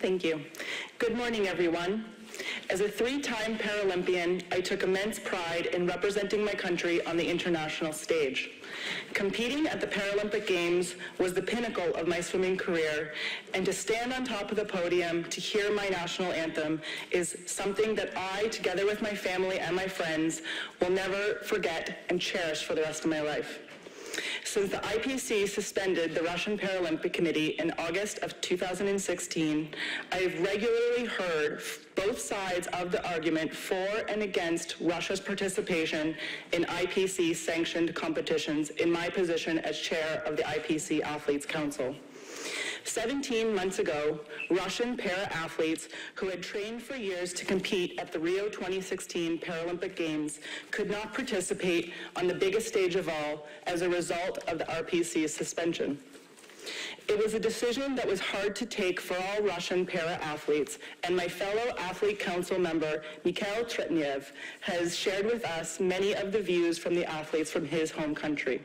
Thank you. Good morning, everyone. As a three-time Paralympian, I took immense pride in representing my country on the international stage. Competing at the Paralympic Games was the pinnacle of my swimming career, and to stand on top of the podium to hear my national anthem is something that I, together with my family and my friends, will never forget and cherish for the rest of my life. Since the IPC suspended the Russian Paralympic Committee in August of 2016, I have regularly heard both sides of the argument for and against Russia's participation in IPC-sanctioned competitions in my position as chair of the IPC Athletes Council. 17 months ago, Russian para-athletes who had trained for years to compete at the Rio 2016 Paralympic Games could not participate on the biggest stage of all as a result of the RPC's suspension. It was a decision that was hard to take for all Russian para-athletes, and my fellow Athlete Council member, Mikhail Tretniev, has shared with us many of the views from the athletes from his home country.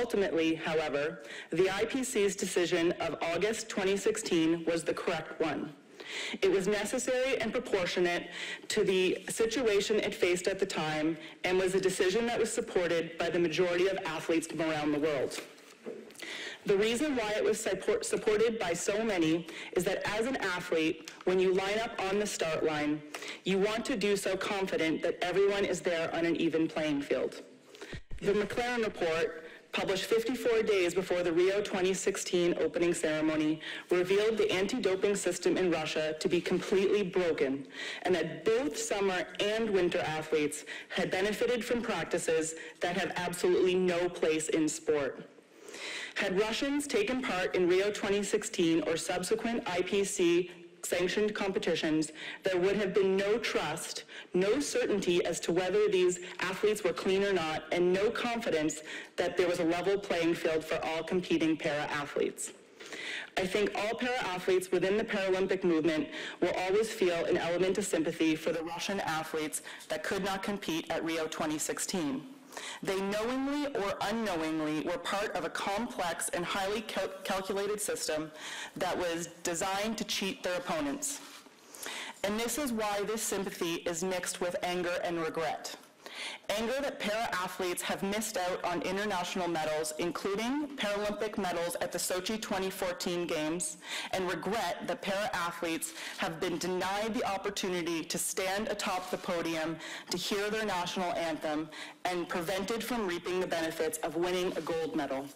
Ultimately, however, the IPC's decision of August 2016 was the correct one. It was necessary and proportionate to the situation it faced at the time, and was a decision that was supported by the majority of athletes from around the world. The reason why it was supported by so many is that as an athlete, when you line up on the start line, you want to do so confident that everyone is there on an even playing field. The McLaren report, published 54 days before the Rio 2016 opening ceremony, revealed the anti-doping system in Russia to be completely broken, and that both summer and winter athletes had benefited from practices that have absolutely no place in sport. Had Russians taken part in Rio 2016 or subsequent IPC sanctioned competitions, there would have been no trust, no certainty as to whether these athletes were clean or not, and no confidence that there was a level playing field for all competing para-athletes. I think all para-athletes within the Paralympic movement will always feel an element of sympathy for the Russian athletes that could not compete at Rio 2016. They knowingly or unknowingly were part of a complex and highly calculated system that was designed to cheat their opponents. And this is why this sympathy is mixed with anger and regret. Anger that para-athletes have missed out on international medals, including Paralympic medals at the Sochi 2014 Games, and regret that para-athletes have been denied the opportunity to stand atop the podium to hear their national anthem and prevented from reaping the benefits of winning a gold medal.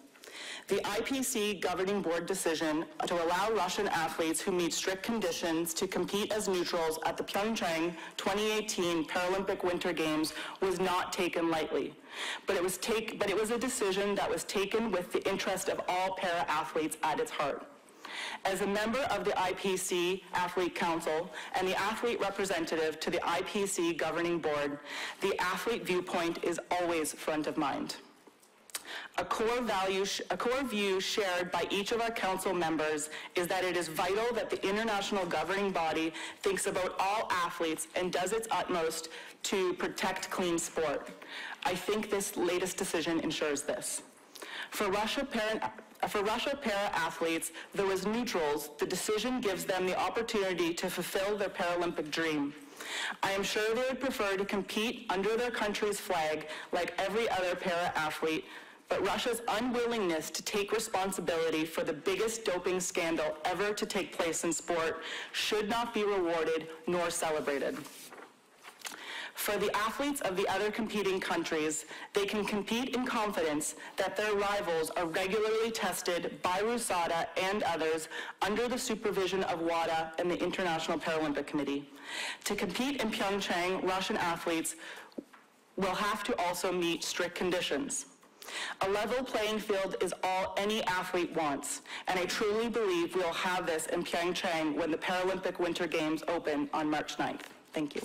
The IPC governing board decision to allow Russian athletes who meet strict conditions to compete as neutrals at the Pyeongchang 2018 Paralympic Winter Games was not taken lightly. But it was a decision that was taken with the interest of all para-athletes at its heart. As a member of the IPC Athlete Council and the athlete representative to the IPC governing board, the athlete viewpoint is always front of mind. A core view shared by each of our council members is that it is vital that the international governing body thinks about all athletes and does its utmost to protect clean sport. I think this latest decision ensures this. For Russia para-athletes, though as neutrals, the decision gives them the opportunity to fulfill their Paralympic dream. I am sure they would prefer to compete under their country's flag like every other para-athlete, but Russia's unwillingness to take responsibility for the biggest doping scandal ever to take place in sport should not be rewarded nor celebrated. For the athletes of the other competing countries, they can compete in confidence that their rivals are regularly tested by RUSADA and others under the supervision of WADA and the International Paralympic Committee. To compete in Pyeongchang, Russian athletes will have to also meet strict conditions. A level playing field is all any athlete wants, and I truly believe we'll have this in Pyeongchang when the Paralympic Winter Games open on March 9th. Thank you.